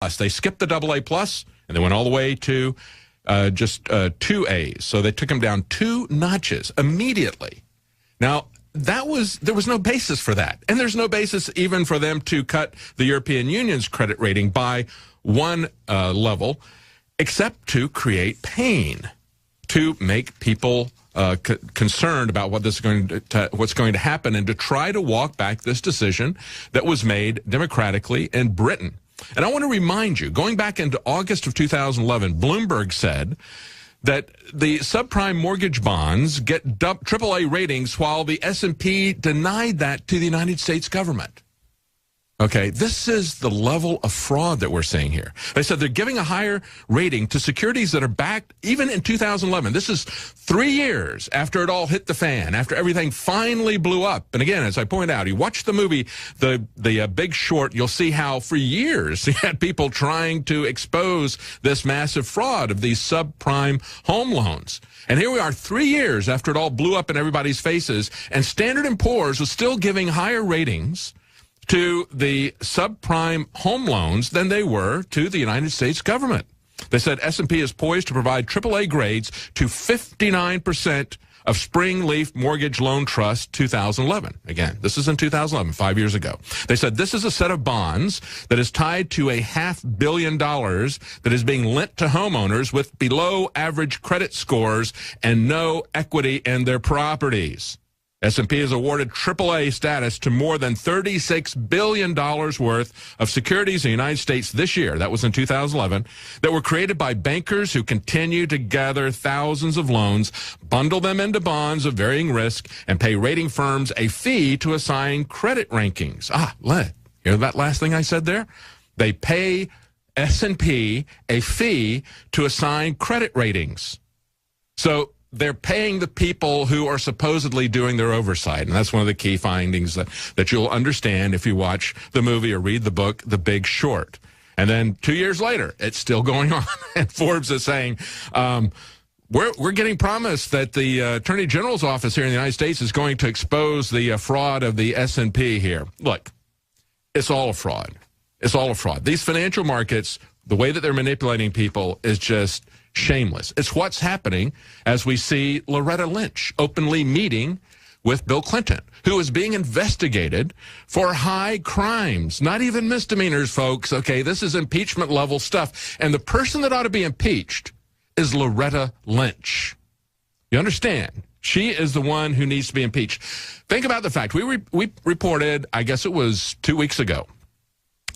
They skipped the AA plus, and they went all the way to just 2As. So they took them down 2 notches immediately. Now, there was no basis for that. And there's no basis even for them to cut the European Union's credit rating by 1 level, except to create pain, to make people concerned about what's going to happen, and to try to walk back this decision that was made democratically in Britain. And I want to remind you, going back into August of 2011, Bloomberg said that the subprime mortgage bonds get AAA ratings, while the S&P denied that to the United States government. Okay, this is the level of fraud that we're seeing here. They said they're giving a higher rating to securities that are backed even in 2011. This is 3 years after it all hit the fan, after everything finally blew up. And again, as I point out, you watch the movie, the Big Short, you'll see how for years you had people trying to expose this massive fraud of these subprime home loans. And here we are 3 years after it all blew up in everybody's faces, and Standard & Poor's was still giving higher ratings to the subprime home loans than they were to the United States government. They said S&P is poised to provide AAA grades to 59% of Springleaf Mortgage Loan Trust 2011. Again, this is in 2011, 5 years ago. They said this is a set of bonds that is tied to $500 million that is being lent to homeowners with below average credit scores and no equity in their properties. S&P has awarded AAA status to more than $36 billion worth of securities in the United States this year, that was in 2011, that were created by bankers who continue to gather thousands of loans, bundle them into bonds of varying risk, and pay rating firms a fee to assign credit rankings. Hear that last thing I said there? They pay S&P a fee to assign credit ratings. So they're paying the people who are supposedly doing their oversight. And that's one of the key findings that you'll understand if you watch the movie or read the book, The Big Short. And then 2 years later, it's still going on. And Forbes is saying, we're getting promised that the Attorney General's office here in the United States is going to expose the fraud of the S&P here. Look, it's all a fraud. It's all a fraud. These financial markets, the way that they're manipulating people is just shameless. It's what's happening as we see Loretta Lynch openly meeting with Bill Clinton, who is being investigated for high crimes, not even misdemeanors, folks. Okay, this is impeachment level stuff. And the person that ought to be impeached is Loretta Lynch. You understand? She is the one who needs to be impeached. Think about the fact, we reported, I guess it was 2 weeks ago,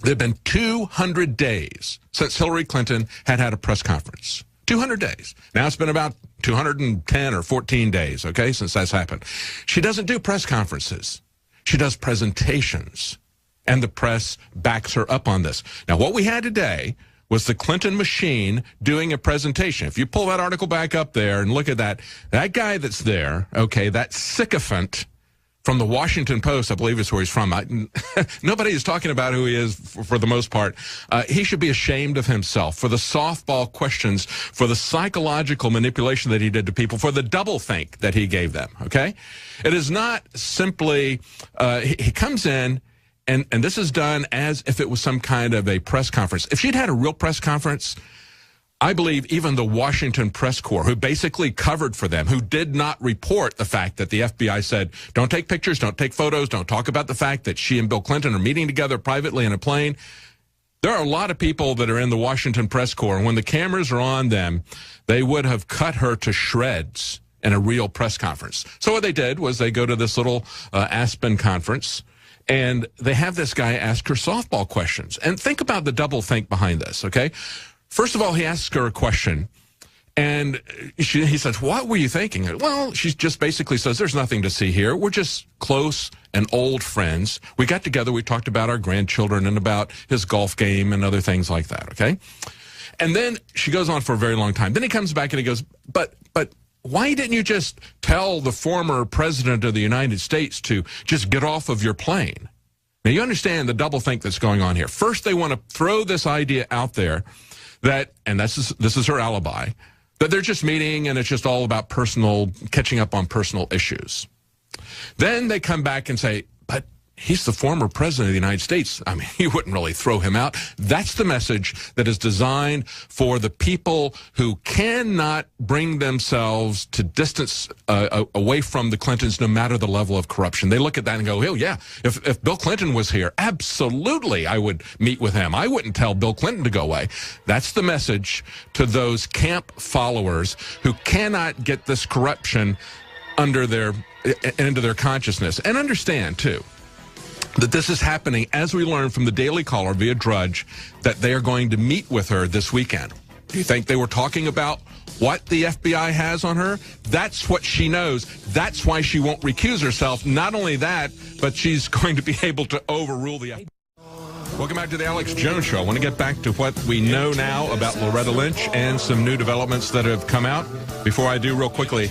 there have been 200 days since Hillary Clinton had a press conference. 200 days. Now it's been about 210 or 14 days, okay, since that's happened. She doesn't do press conferences. She does presentations, and the press backs her up on this. Now, what we had today was the Clinton machine doing a presentation. If you pull that article back up there and look at that guy that's there, okay, that sycophant from the Washington Post, I believe is where he's from. Nobody is talking about who he is for the most part. He should be ashamed of himself for the softball questions, for the psychological manipulation that he did to people, for the doublethink that he gave them, okay? It is not simply, he comes in, and this is done as if it was some kind of a press conference. If she'd had a real press conference, I believe even the Washington Press Corps, who basically covered for them, who did not report the fact that the FBI said, don't take pictures, don't take photos, don't talk about the fact that she and Bill Clinton are meeting together privately in a plane. There are a lot of people that are in the Washington Press Corps, and when the cameras are on them, they would have cut her to shreds in a real press conference. So what they did was they go to this little Aspen conference, and they have this guy ask her softball questions. And think about the doublethink behind this, okay? First of all, he asks her a question, and he says, what were you thinking? Well, she just basically says, there's nothing to see here. We're just close and old friends. We got together, we talked about our grandchildren and about his golf game and other things like that, okay? And then she goes on for a very long time. Then he comes back and he goes, but why didn't you just tell the former president of the United States to just get off of your plane? Now, you understand the doublethink that's going on here. First, they want to throw this idea out there that, and this is her alibi, that they're just meeting and it's just all about catching up on personal issues. Then they come back and say, but he's the former president of the United States. I mean, you wouldn't really throw him out. That's the message that is designed for the people who cannot bring themselves to distance away from the Clintons, no matter the level of corruption. They look at that and go, oh, yeah, if Bill Clinton was here, absolutely I would meet with him. I wouldn't tell Bill Clinton to go away. That's the message to those camp followers who cannot get this corruption into their consciousness. And understand, too, that this is happening as we learn from the Daily Caller via Drudge that they are going to meet with her this weekend. Do you think they were talking about what the FBI has on her? That's what she knows. That's why she won't recuse herself. Not only that, but she's going to be able to overrule the FBI. Welcome back to the Alex Jones Show. I want to get back to what we know now about Loretta Lynch and some new developments that have come out. Before I do, real quickly,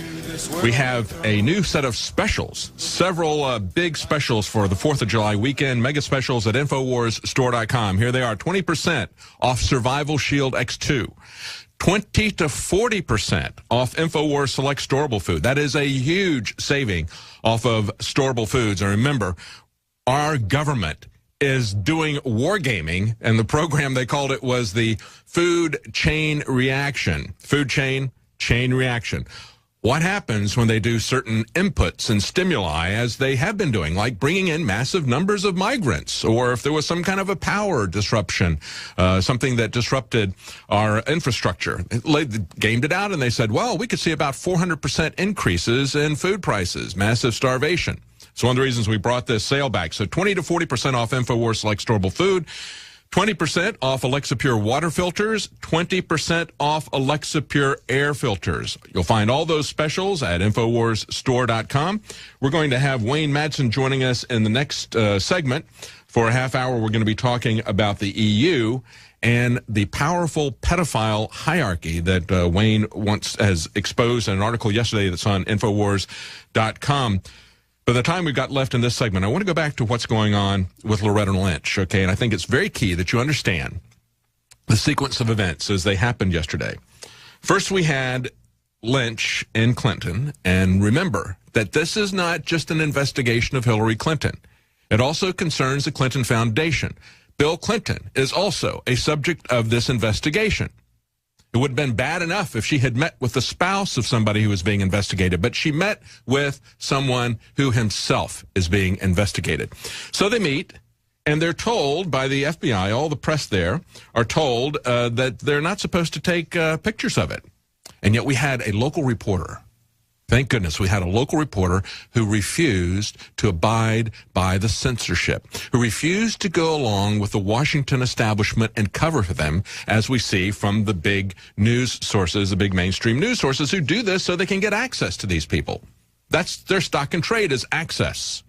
we have a new set of specials, several big specials for the 4th of July weekend, mega specials at InfoWarsStore.com. Here they are, 20% off Survival Shield X2, 20 to 40% off InfoWars Select Storable Food. That is a huge saving off of storable foods. And remember, our government is doing wargaming, and the program they called it was the Food Chain Reaction. Food Chain Reaction. What happens when they do certain inputs and stimuli, as they have been doing, like bringing in massive numbers of migrants, or if there was some kind of a power disruption, something that disrupted our infrastructure. They gamed it out, and they said, well, we could see about 400% increases in food prices, massive starvation. So one of the reasons we brought this sale back. So 20 to 40% off InfoWars Select Storable Food, 20% off Alexa Pure water filters, 20% off Alexa Pure air filters. You'll find all those specials at InfoWarsStore.com. We're going to have Wayne Madsen joining us in the next segment. For a half hour, we're going to be talking about the EU and the powerful pedophile hierarchy that Wayne once has exposed in an article yesterday that's on InfoWars.com. By the time we've got left in this segment, I want to go back to what's going on with Loretta Lynch, okay? And I think it's very key that you understand the sequence of events as they happened yesterday. First, we had Lynch and Clinton, and remember that this is not just an investigation of Hillary Clinton. It also concerns the Clinton Foundation. Bill Clinton is also a subject of this investigation. It would have been bad enough if she had met with the spouse of somebody who was being investigated, but she met with someone who himself is being investigated. So they meet, and they're told by the FBI, all the press there are told that they're not supposed to take pictures of it. And yet we had a local reporter. Thank goodness we had a local reporter who refused to abide by the censorship, who refused to go along with the Washington establishment and cover for them, as we see from the big news sources, the big mainstream news sources who do this so they can get access to these people. That's their stock and trade, is access.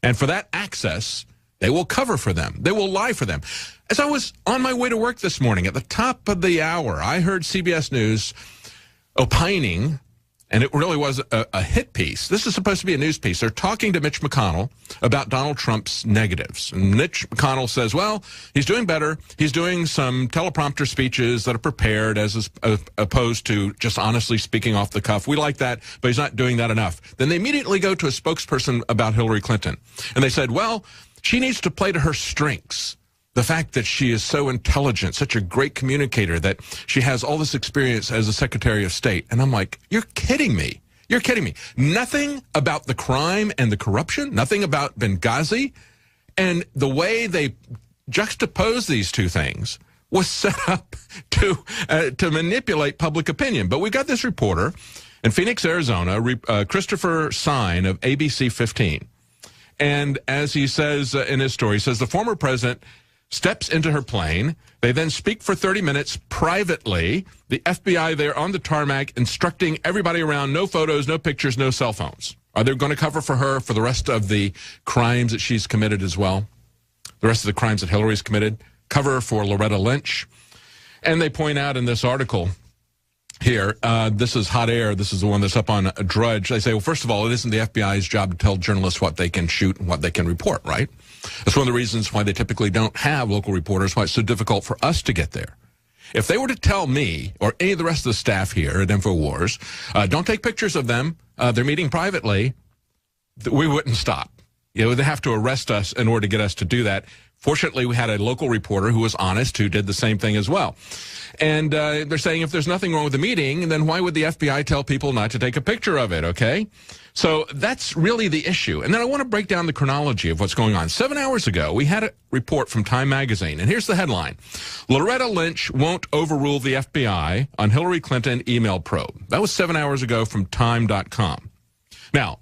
And for that access, they will cover for them. They will lie for them. As I was on my way to work this morning, at the top of the hour, I heard CBS News opining, and it really was a hit piece. This is supposed to be a news piece. They're talking to Mitch McConnell about Donald Trump's negatives. And Mitch McConnell says, well, he's doing better. He's doing some teleprompter speeches that are prepared as opposed to just honestly speaking off the cuff. We like that, but he's not doing that enough. Then they immediately go to a spokesperson about Hillary Clinton. And they said, well, she needs to play to her strengths. The fact that she is so intelligent, such a great communicator, that she has all this experience as a Secretary of State. And I'm like, you're kidding me. You're kidding me. Nothing about the crime and the corruption, nothing about Benghazi. And the way they juxtapose these two things was set up to manipulate public opinion. But we got this reporter in Phoenix, Arizona, Christopher Sine of ABC 15. And as he says in his story, he says the former president steps into her plane. They then speak for 30 minutes privately. The FBI there on the tarmac instructing everybody around, no photos, no pictures, no cell phones. Are they going to cover for her for the rest of the crimes that she's committed as well? The rest of the crimes that Hillary's committed? Cover for Loretta Lynch? And they point out in this article here, this is Hot Air. This is the one that's up on Drudge. They say, well, first of all, it isn't the FBI's job to tell journalists what they can shoot and what they can report, right? That's one of the reasons why they typically don't have local reporters, why it's so difficult for us to get there. If they were to tell me or any of the rest of the staff here at InfoWars, don't take pictures of them, they're meeting privately, we wouldn't stop. They have to arrest us in order to get us to do that. Fortunately, we had a local reporter who was honest, who did the same thing as well. And they're saying if there's nothing wrong with the meeting, then why would the FBI tell people not to take a picture of it, okay? So that's really the issue. And then I want to break down the chronology of what's going on. 7 hours ago, we had a report from Time Magazine, and here's the headline. Loretta Lynch won't overrule the FBI on Hillary Clinton email probe. That was 7 hours ago from Time.com. Now,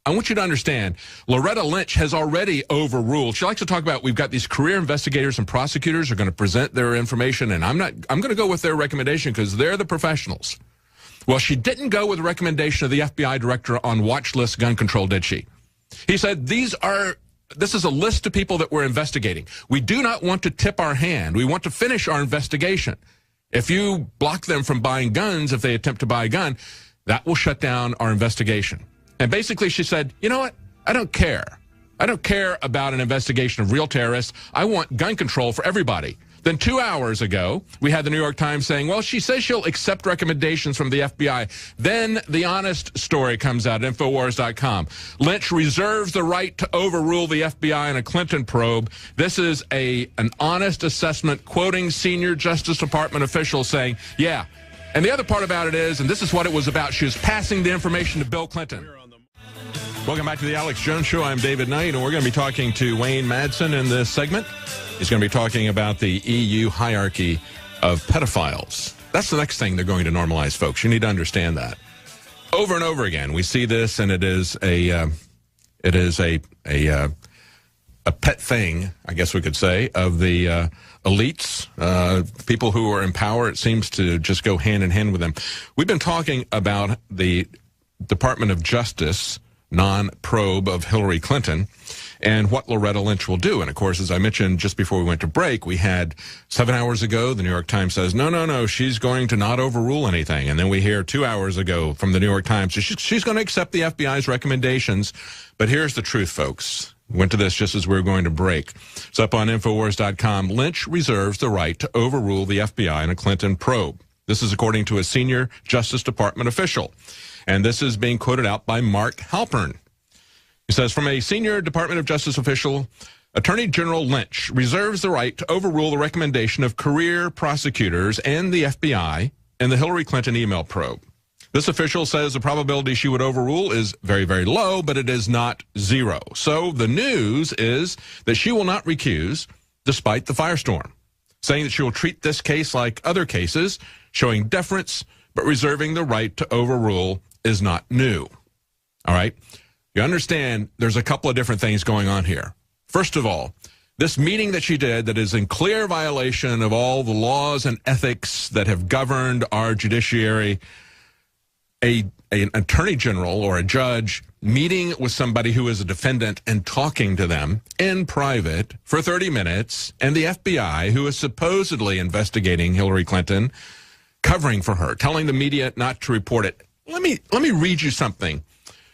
I want you to understand, Loretta Lynch has already overruled. She likes to talk about we've got these career investigators and prosecutors are going to present their information, and I'm going to go with their recommendation because they're the professionals. Well, she didn't go with the recommendation of the FBI director on watch list gun control, did she? He said, this is a list of people that we're investigating. We do not want to tip our hand. We want to finish our investigation. If you block them from buying guns, if they attempt to buy a gun, that will shut down our investigation. And basically she said, you know what? I don't care. I don't care about an investigation of real terrorists. I want gun control for everybody. Then 2 hours ago, we had the New York Times saying, well, she says she'll accept recommendations from the FBI. Then the honest story comes out at Infowars.com. Lynch reserves the right to overrule the FBI in a Clinton probe. This is an honest assessment, quoting senior Justice Department officials saying, yeah. And the other part about it is, and this is what it was about, she was passing the information to Bill Clinton. Welcome back to the Alex Jones Show. I'm David Knight, and we're going to be talking to Wayne Madsen in this segment. He's going to be talking about the EU hierarchy of pedophiles. That's the next thing they're going to normalize, folks. You need to understand that. Over and over again, we see this, and it is a pet thing, I guess we could say, of the elites, people who are in power. It seems to just go hand in hand with them. We've been talking about the Department of Justice non-probe of Hillary Clinton and what Loretta Lynch will do. And of course, as I mentioned just before we went to break, we had 7 hours ago, the New York Times says, no, she's going to not overrule anything. And then we hear 2 hours ago from the New York Times, she's going to accept the FBI's recommendations. But here's the truth, folks. Went to this just as we were going to break. It's up on Infowars.com. Lynch reserves the right to overrule the FBI in a Clinton probe. This is according to a senior Justice Department official. And this is being quoted out by Mark Halpern. He says, from a senior Department of Justice official, Attorney General Lynch reserves the right to overrule the recommendation of career prosecutors and the FBI in the Hillary Clinton email probe. This official says the probability she would overrule is very, very low, but it is not zero. So the news is that she will not recuse despite the firestorm, saying that she will treat this case like other cases, showing deference, but reserving the right to overrule is not new. All right? You understand there's a couple of different things going on here. First of all, this meeting that she did that is in clear violation of all the laws and ethics that have governed our judiciary, an attorney general or a judge meeting with somebody who is a defendant and talking to them in private for 30 minutes, and the FBI, who is supposedly investigating Hillary Clinton, covering for her, telling the media not to report it. Let me read you something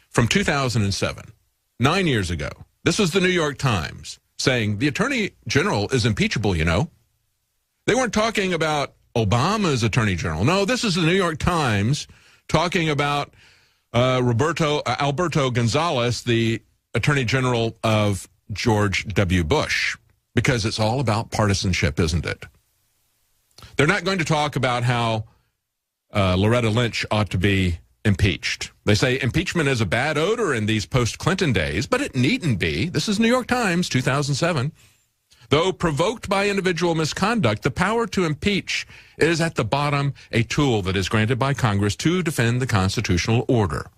from 2007, 9 years ago. This was the New York Times saying the attorney general is impeachable, you know. They weren't talking about Obama's attorney general. No, this is the New York Times talking about Alberto Gonzales, the attorney general of George W. Bush, because it's all about partisanship, isn't it? They're not going to talk about how Loretta Lynch ought to be impeached. They say impeachment is a bad odor in these post-Clinton days, but it needn't be. This is New York Times, 2007. Though provoked by individual misconduct, the power to impeach is at the bottom a tool that is granted by Congress to defend the constitutional order.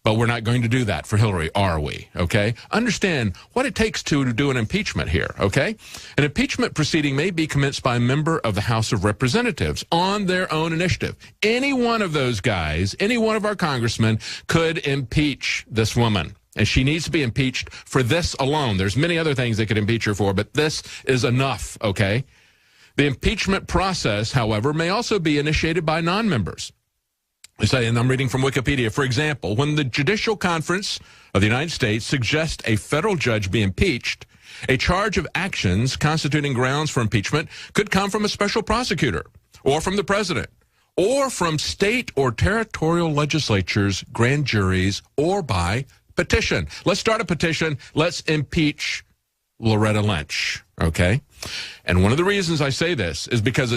But we're not going to do that for Hillary, are we? Okay? Understand what it takes to do an impeachment here, okay? An impeachment proceeding may be commenced by a member of the House of Representatives on their own initiative. Any one of those guys, any one of our congressmen could impeach this woman. And she needs to be impeached for this alone. There's many other things they could impeach her for, but this is enough, okay? The impeachment process, however, may also be initiated by non-members. They say, and I'm reading from Wikipedia, for example, when the Judicial Conference of the United States suggests a federal judge be impeached, a charge of actions constituting grounds for impeachment could come from a special prosecutor or from the president or from state or territorial legislatures, grand juries, or by petition. Let's start a petition. Let's impeach Loretta Lynch, okay? And one of the reasons I say this is because